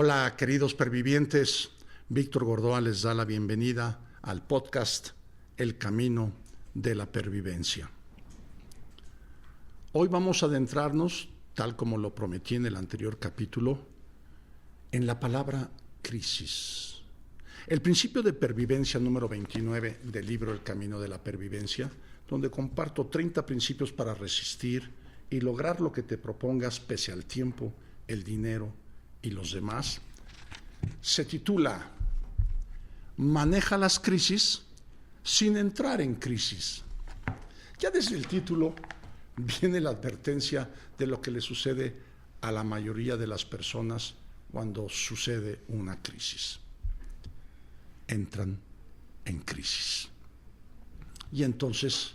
Hola, queridos pervivientes. Víctor Gordoa les da la bienvenida al podcast El Camino de la Pervivencia. Hoy vamos a adentrarnos, tal como lo prometí en el anterior capítulo, en la palabra crisis. El principio de pervivencia número 29 del libro El Camino de la Pervivencia, donde comparto 30 principios para resistir y lograr lo que te propongas pese al tiempo, el dinero y los demás, se titula Maneja las crisis sin entrar en crisis. Ya desde el título viene la advertencia de lo que le sucede a la mayoría de las personas cuando sucede una crisis. Entran en crisis. Y entonces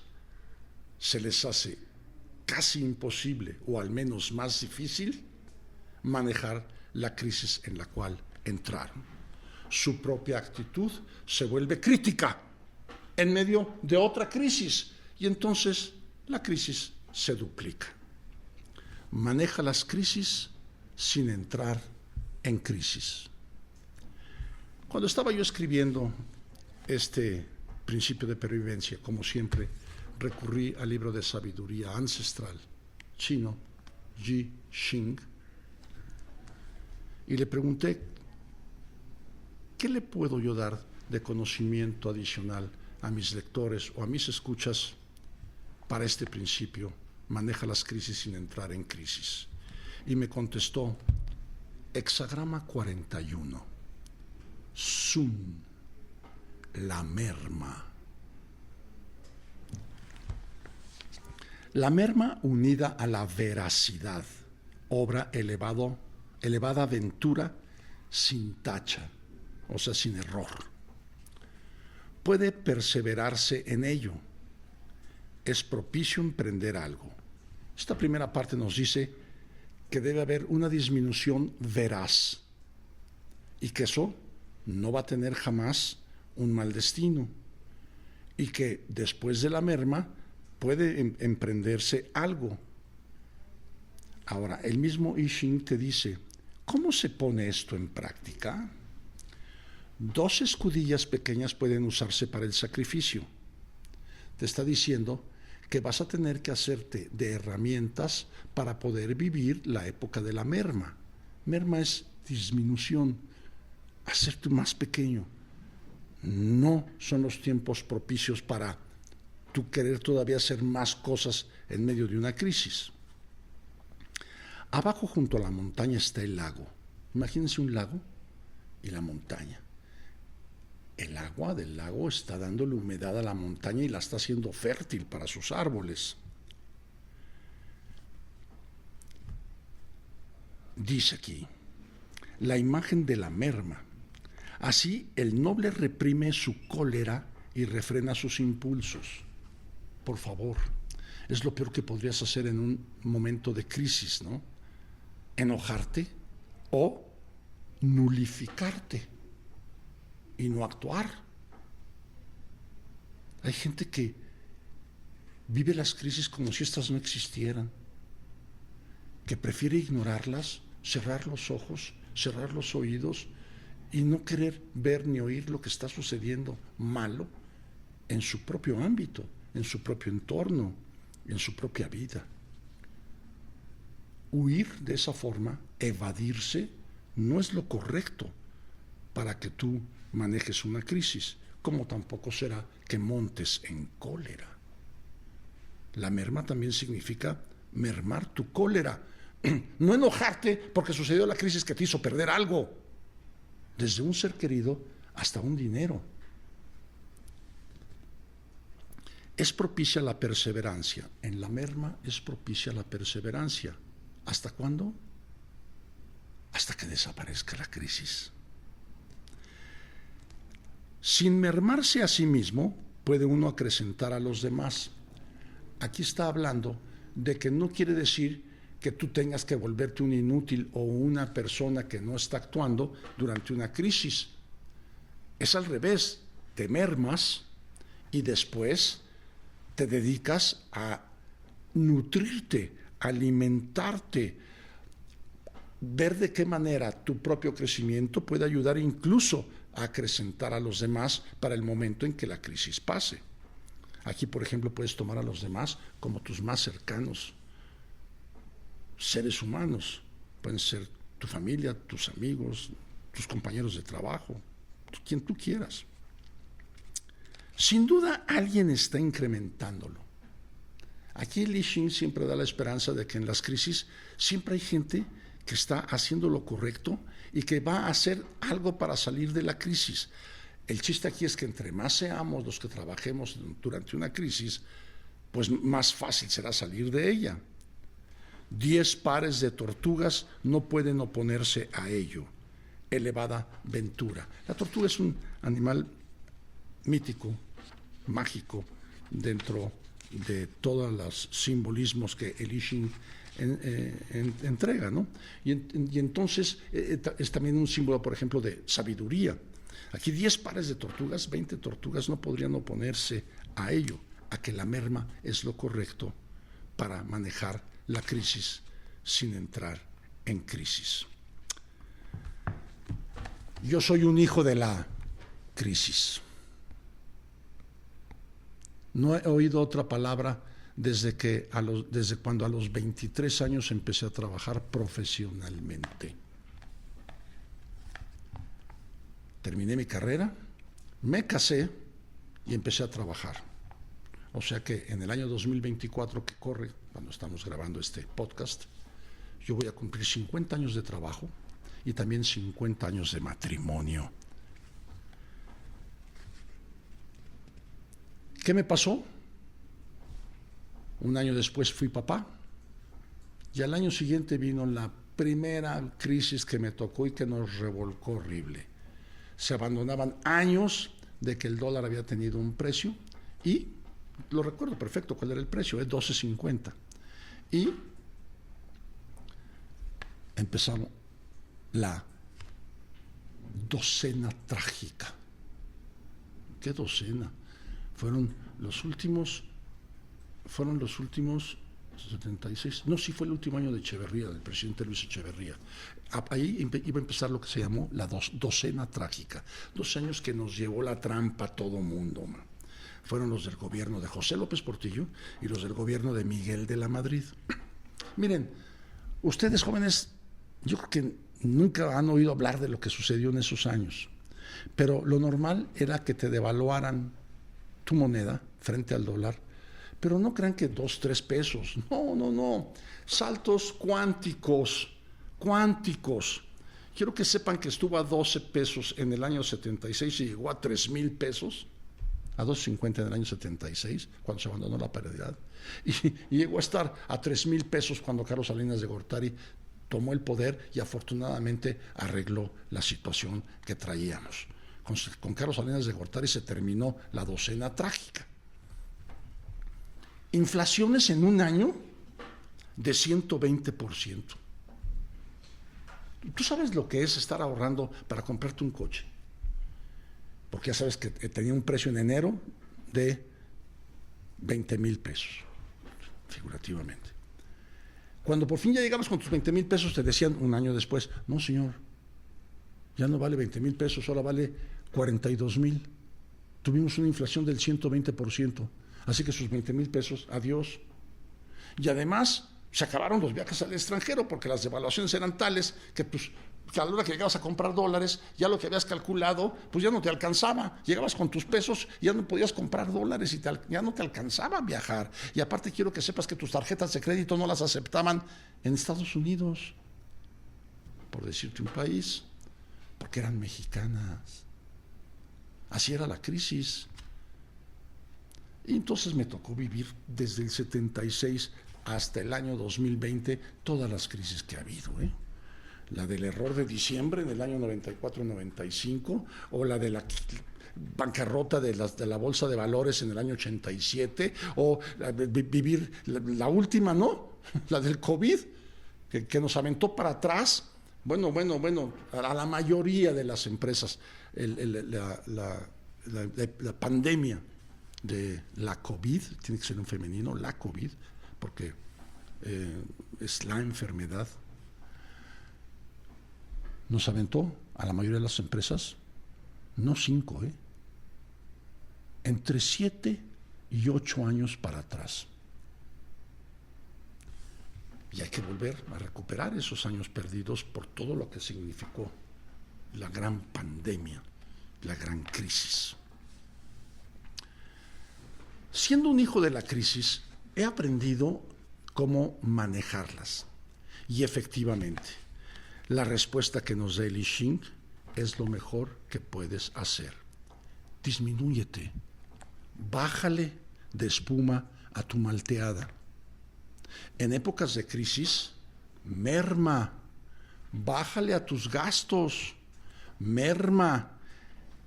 se les hace casi imposible, o al menos más difícil, manejar la crisis en la cual entraron. Su propia actitud se vuelve crítica en medio de otra crisis y entonces la crisis se duplica. Maneja las crisis sin entrar en crisis. Cuando estaba yo escribiendo este principio de pervivencia, como siempre, recurrí al libro de sabiduría ancestral chino, Ji Xing, y le pregunté, ¿qué le puedo yo dar de conocimiento adicional a mis lectores o a mis escuchas para este principio? Maneja las crisis sin entrar en crisis. Y me contestó, hexagrama 41, Sun, la merma. La merma unida a la veracidad, obra elevada aventura sin tacha, o sea, sin error. Puede perseverarse en ello. Es propicio emprender algo. Esta primera parte nos dice que debe haber una disminución veraz y que eso no va a tener jamás un mal destino y que después de la merma puede emprenderse algo. Ahora, el mismo I Ching te dice, ¿cómo se pone esto en práctica? 2 escudillas pequeñas pueden usarse para el sacrificio. Te está diciendo que vas a tener que hacerte de herramientas para poder vivir la época de la merma. Merma es disminución, hacerte más pequeño. No son los tiempos propicios para tú querer todavía hacer más cosas en medio de una crisis. Abajo junto a la montaña está el lago. Imagínense un lago y la montaña. El agua del lago está dándole humedad a la montaña y la está haciendo fértil para sus árboles. Dice aquí, la imagen de la merma. Así el noble reprime su cólera y refrena sus impulsos. Por favor, es lo peor que podrías hacer en un momento de crisis, ¿no? Enojarte o nulificarte y no actuar. Hay gente que vive las crisis como si estas no existieran, que prefiere ignorarlas, cerrar los ojos, cerrar los oídos y no querer ver ni oír lo que está sucediendo malo en su propio ámbito, en su propio entorno, en su propia vida. Huir de esa forma, evadirse, no es lo correcto para que tú manejes una crisis, como tampoco será que montes en cólera. La merma también significa mermar tu cólera, no enojarte porque sucedió la crisis que te hizo perder algo, desde un ser querido hasta un dinero. Es propicia la perseverancia. En la merma es propicia la perseverancia. ¿Hasta cuándo? Hasta que desaparezca la crisis. Sin mermarse a sí mismo, puede uno acrecentar a los demás. Aquí está hablando de que no quiere decir que tú tengas que volverte un inútil o una persona que no está actuando durante una crisis. Es al revés, te mermas y después te dedicas a nutrirte, alimentarte, ver de qué manera tu propio crecimiento puede ayudar incluso a acrecentar a los demás para el momento en que la crisis pase. Aquí, por ejemplo, puedes tomar a los demás como tus más cercanos seres humanos. Pueden ser tu familia, tus amigos, tus compañeros de trabajo, quien tú quieras. Sin duda, alguien está incrementándolo. Aquí Li Xin siempre da la esperanza de que en las crisis siempre hay gente que está haciendo lo correcto y que va a hacer algo para salir de la crisis. El chiste aquí es que entre más seamos los que trabajemos durante una crisis, pues más fácil será salir de ella. 10 pares de tortugas no pueden oponerse a ello. Elevada ventura. La tortuga es un animal mítico, mágico, dentro de todos los simbolismos que el I Ching entrega, ¿no? Y entonces es también un símbolo, por ejemplo, de sabiduría. Aquí 10 pares de tortugas, 20 tortugas no podrían oponerse a ello, a que la merma es lo correcto para manejar la crisis sin entrar en crisis. Yo soy un hijo de la crisis. No he oído otra palabra desde cuando a los 23 años empecé a trabajar profesionalmente. Terminé mi carrera, me casé y empecé a trabajar. O sea que en el año 2024 que corre, cuando estamos grabando este podcast, yo voy a cumplir 50 años de trabajo y también 50 años de matrimonio. ¿Qué me pasó? Un año después fui papá y al año siguiente vino la primera crisis que me tocó y que nos revolcó horrible. Se abandonaban años de que el dólar había tenido un precio y lo recuerdo perfecto cuál era el precio, es 12.50. Y empezamos la docena trágica. ¿Qué docena? Fueron los últimos 76, no, sí fue el último año de Echeverría, del presidente Luis Echeverría. Ahí iba a empezar lo que se llamó la docena trágica. 2 años que nos llevó la trampa a todo mundo, man. Fueron los del gobierno de José López Portillo y los del gobierno de Miguel de la Madrid. Miren, ustedes jóvenes, yo creo que nunca han oído hablar de lo que sucedió en esos años, pero lo normal era que te devaluaran tu moneda frente al dólar, pero no crean que 2, 3 pesos, no, saltos cuánticos. Quiero que sepan que estuvo a 12 pesos en el año 76 y llegó a 3,000 pesos, a 2.50 en el año 76, cuando se abandonó la paridad, y llegó a estar a 3,000 pesos cuando Carlos Salinas de Gortari tomó el poder y afortunadamente arregló la situación que traíamos. Con Carlos Salinas de Gortari se terminó la docena trágica. Inflaciones en un año de 120%. ¿Tú sabes lo que es estar ahorrando para comprarte un coche? Porque ya sabes que tenía un precio en enero de 20,000 pesos, figurativamente. Cuando por fin ya llegabas con tus 20,000 pesos, te decían un año después, no señor, ya no vale 20,000 pesos, ahora vale 42,000. Tuvimos una inflación del 120%, así que sus 20,000 pesos, adiós. Y además se acabaron los viajes al extranjero porque las devaluaciones eran tales que a la hora que llegabas a comprar dólares, ya lo que habías calculado, pues ya no te alcanzaba. Llegabas con tus pesos y ya no podías comprar dólares y ya no te alcanzaba a viajar. Y aparte quiero que sepas que tus tarjetas de crédito no las aceptaban en Estados Unidos, por decirte un país, porque eran mexicanas. Así era la crisis. Y entonces me tocó vivir desde el 76 hasta el año 2020 todas las crisis que ha habido, La del error de diciembre en el año 94-95, o la de la bancarrota de la bolsa de valores en el año 87, o vivir la última, ¿no? La del COVID, que nos aventó para atrás. Bueno, a la mayoría de las empresas, la pandemia de la COVID, tiene que ser un femenino, la COVID, porque es la enfermedad, nos aventó a la mayoría de las empresas, no 5, entre 7 y 8 años para atrás. Y hay que volver a recuperar esos años perdidos por todo lo que significó la gran pandemia, la gran crisis. Siendo un hijo de la crisis, he aprendido cómo manejarlas. Y efectivamente, la respuesta que nos da el I Ching es lo mejor que puedes hacer. Disminúyete, bájale de espuma a tu malteada. En épocas de crisis, merma, bájale a tus gastos, merma,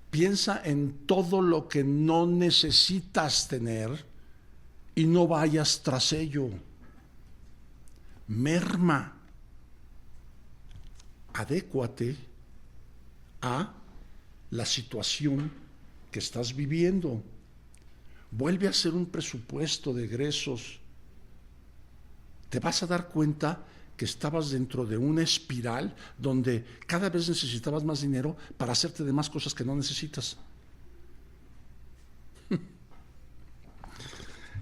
piensa en todo lo que no necesitas tener y no vayas tras ello. Merma, adécuate a la situación que estás viviendo. Vuelve a hacer un presupuesto de egresos. Te vas a dar cuenta que estabas dentro de una espiral donde cada vez necesitabas más dinero para hacerte de más cosas que no necesitas.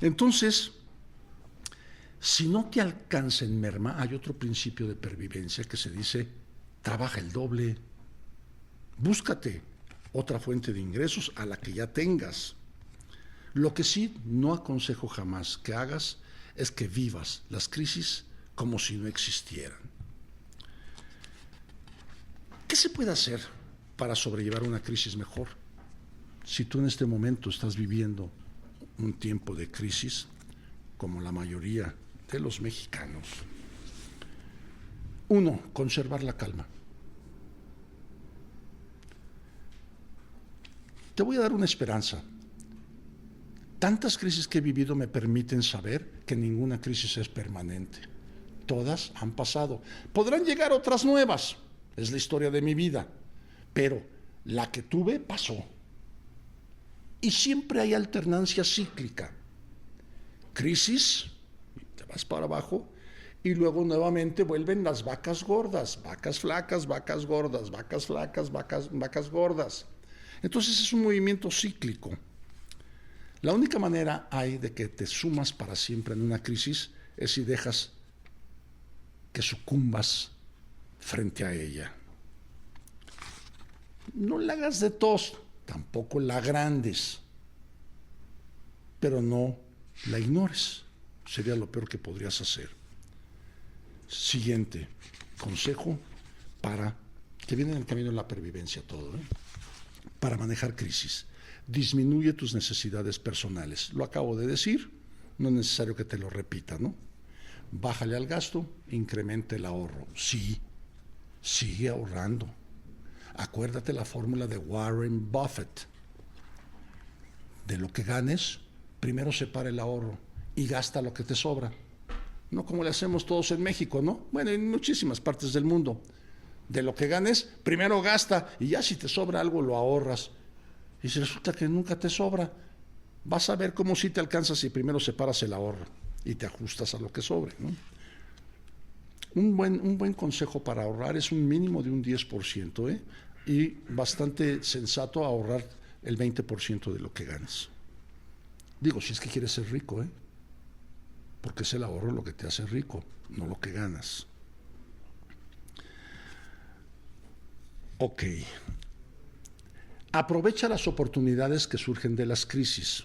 Entonces, si no te alcanza en merma, hay otro principio de pervivencia que se dice: trabaja el doble, búscate otra fuente de ingresos a la que ya tengas. Lo que sí no aconsejo jamás que hagas es que vivas las crisis como si no existieran. ¿Qué se puede hacer para sobrellevar una crisis mejor? Si tú en este momento estás viviendo un tiempo de crisis, como la mayoría de los mexicanos. 1, conservar la calma. Te voy a dar una esperanza. Tantas crisis que he vivido me permiten saber que ninguna crisis es permanente. Todas han pasado. Podrán llegar otras nuevas. Es la historia de mi vida. Pero la que tuve pasó. Y siempre hay alternancia cíclica. Crisis, te vas para abajo, y luego nuevamente vuelven las vacas gordas, vacas flacas, vacas gordas, vacas flacas, vacas gordas. Entonces es un movimiento cíclico. La única manera hay de que te sumas para siempre en una crisis es si dejas que sucumbas frente a ella. No la hagas de tos, tampoco la agrandes, pero no la ignores. Sería lo peor que podrías hacer. Siguiente consejo para que viene en el camino de la pervivencia todo, para manejar crisis. Disminuye tus necesidades personales. Lo acabo de decir, no es necesario que te lo repita, ¿no? Bájale al gasto, incrementa el ahorro. Sí, sigue ahorrando. Acuérdate la fórmula de Warren Buffett. De lo que ganes, primero separa el ahorro y gasta lo que te sobra. No como le hacemos todos en México, ¿no? Bueno, en muchísimas partes del mundo. De lo que ganes, primero gasta y ya si te sobra algo lo ahorras. Y si resulta que nunca te sobra, vas a ver cómo sí te alcanzas si primero separas el ahorro y te ajustas a lo que sobre, ¿no? Un buen consejo para ahorrar es un mínimo de un 10%, y bastante sensato ahorrar el 20% de lo que ganas. Digo, si es que quieres ser rico, porque es el ahorro lo que te hace rico, no lo que ganas. Ok. Aprovecha las oportunidades que surgen de las crisis.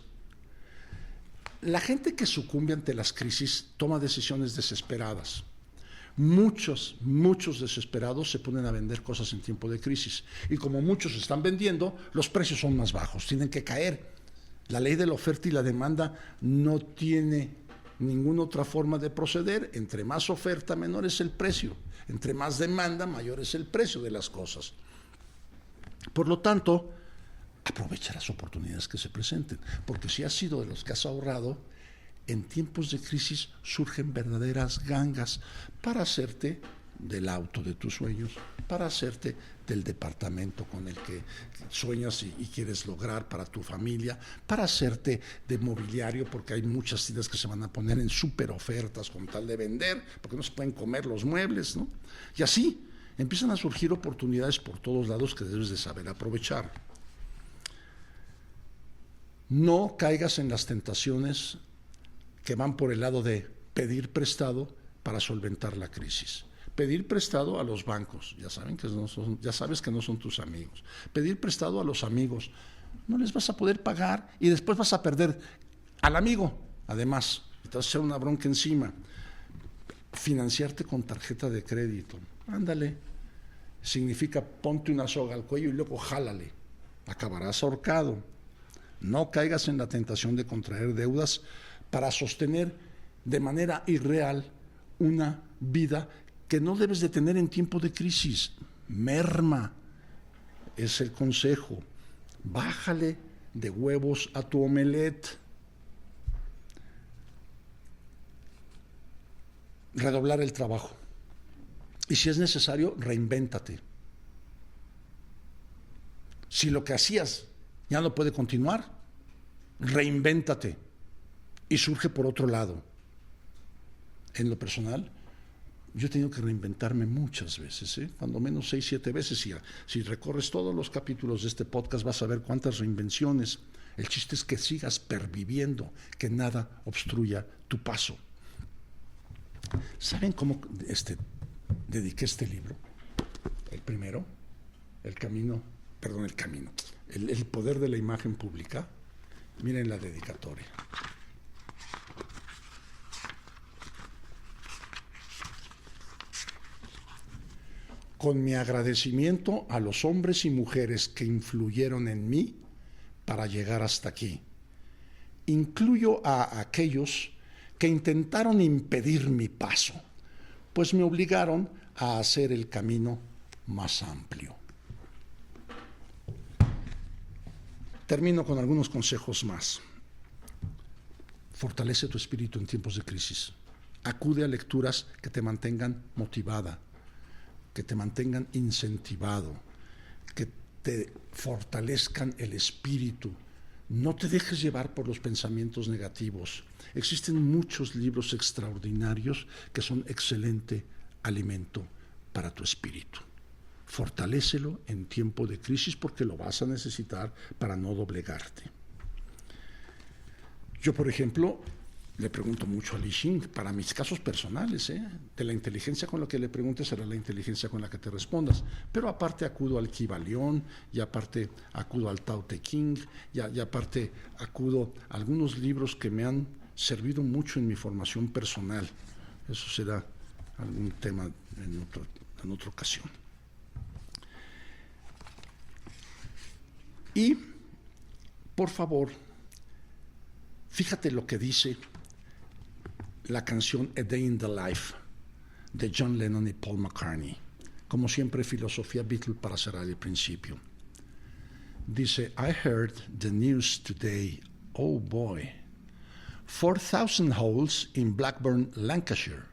La gente que sucumbe ante las crisis toma decisiones desesperadas. Muchos desesperados se ponen a vender cosas en tiempo de crisis. Y como muchos están vendiendo, los precios son más bajos, tienen que caer. La ley de la oferta y la demanda no tiene ninguna otra forma de proceder. Entre más oferta, menor es el precio. Entre más demanda, mayor es el precio de las cosas. Por lo tanto, aprovecha las oportunidades que se presenten, porque si has sido de los que has ahorrado, en tiempos de crisis surgen verdaderas gangas para hacerte del auto de tus sueños, para hacerte del departamento con el que sueñas y quieres lograr para tu familia, para hacerte de mobiliario, porque hay muchas tiendas que se van a poner en súper ofertas con tal de vender, porque no se pueden comer los muebles, ¿no? Y así, empiezan a surgir oportunidades por todos lados que debes de saber aprovechar. No caigas en las tentaciones que van por el lado de pedir prestado para solventar la crisis. Pedir prestado a los bancos, ya sabes que no son tus amigos. Pedir prestado a los amigos, no les vas a poder pagar y después vas a perder al amigo, además, te vas a echar una bronca encima. Financiarte con tarjeta de crédito, ándale, significa ponte una soga al cuello y luego jálale, acabarás ahorcado. No caigas en la tentación de contraer deudas para sostener de manera irreal una vida que no debes de tener en tiempo de crisis. Merma, es el consejo. Bájale de huevos a tu omelette. Redoblar el trabajo. Y si es necesario, reinvéntate. Si lo que hacías ya no puede continuar, reinvéntate y surge por otro lado. En lo personal, yo he tenido que reinventarme muchas veces, cuando menos 6, 7 veces. Si recorres todos los capítulos de este podcast vas a ver cuántas reinvenciones. El chiste es que sigas perviviendo, que nada obstruya tu paso. ¿Saben cómo dediqué este libro? El primero, el poder de la imagen pública. Miren la dedicatoria. Con mi agradecimiento a los hombres y mujeres que influyeron en mí para llegar hasta aquí. Incluyo a aquellos que intentaron impedir mi paso, pues me obligaron a hacer el camino más amplio. Termino con algunos consejos más. Fortalece tu espíritu en tiempos de crisis. Acude a lecturas que te mantengan motivada, que te mantengan incentivado, que te fortalezcan el espíritu. No te dejes llevar por los pensamientos negativos. Existen muchos libros extraordinarios que son excelente alimento para tu espíritu. Fortalécelo en tiempo de crisis porque lo vas a necesitar para no doblegarte. Yo, por ejemplo, le pregunto mucho a Li Xing, para mis casos personales, de la inteligencia con la que le preguntes será la inteligencia con la que te respondas. Pero aparte acudo al Kybalión, y aparte acudo al Tao Te Ching, y aparte acudo a algunos libros que me han servido mucho en mi formación personal. Eso será algún tema en otra ocasión. Y, por favor, fíjate lo que dice la canción A Day in the Life de John Lennon y Paul McCartney. Como siempre, filosofía Beatle para cerrar el principio. Dice, I heard the news today, oh boy, 4,000 holes in Blackburn, Lancashire.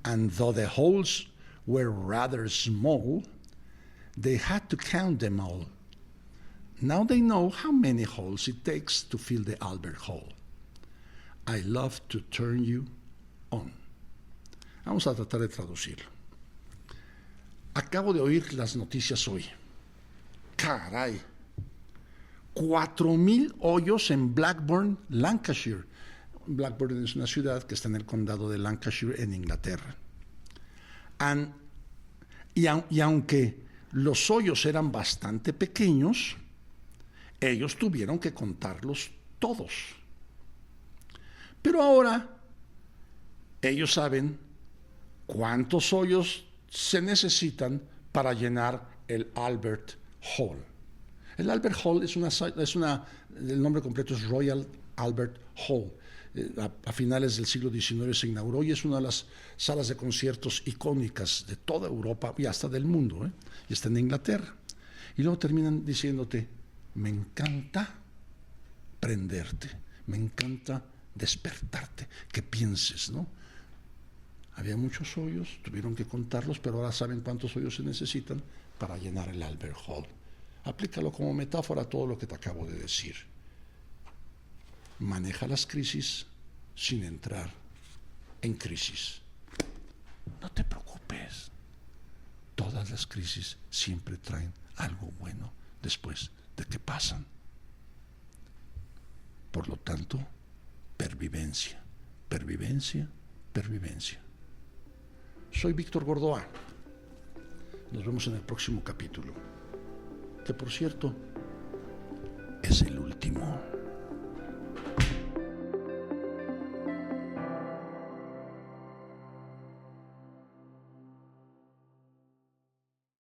And though the holes were rather small, they had to count them all. Now they know how many holes it takes to fill the Albert Hall. I love to turn you on. Vamos a tratar de traducirlo. Acabo de oír las noticias hoy. Caray. 4,000 hoyos en Blackburn, Lancashire. Blackburn es una ciudad que está en el condado de Lancashire, en Inglaterra. Y aunque los hoyos eran bastante pequeños, ellos tuvieron que contarlos todos. Pero ahora ellos saben cuántos hoyos se necesitan para llenar el Albert Hall. El Albert Hall el nombre completo es Royal Albert Hall. A finales del siglo XIX se inauguró y es una de las salas de conciertos icónicas de toda Europa y hasta del mundo, y está en Inglaterra. Y luego terminan diciéndote, me encanta prenderte, me encanta despertarte, que pienses, ¿no? Había muchos hoyos, tuvieron que contarlos, pero ahora saben cuántos hoyos se necesitan para llenar el Albert Hall. Aplícalo como metáfora a todo lo que te acabo de decir. Maneja las crisis sin entrar en crisis. No te preocupes. todas las crisis siempre traen algo bueno después de que pasan. Por lo tanto, pervivencia, pervivencia, pervivencia. Soy Víctor Gordoa. Nos vemos en el próximo capítulo, que por cierto es el último.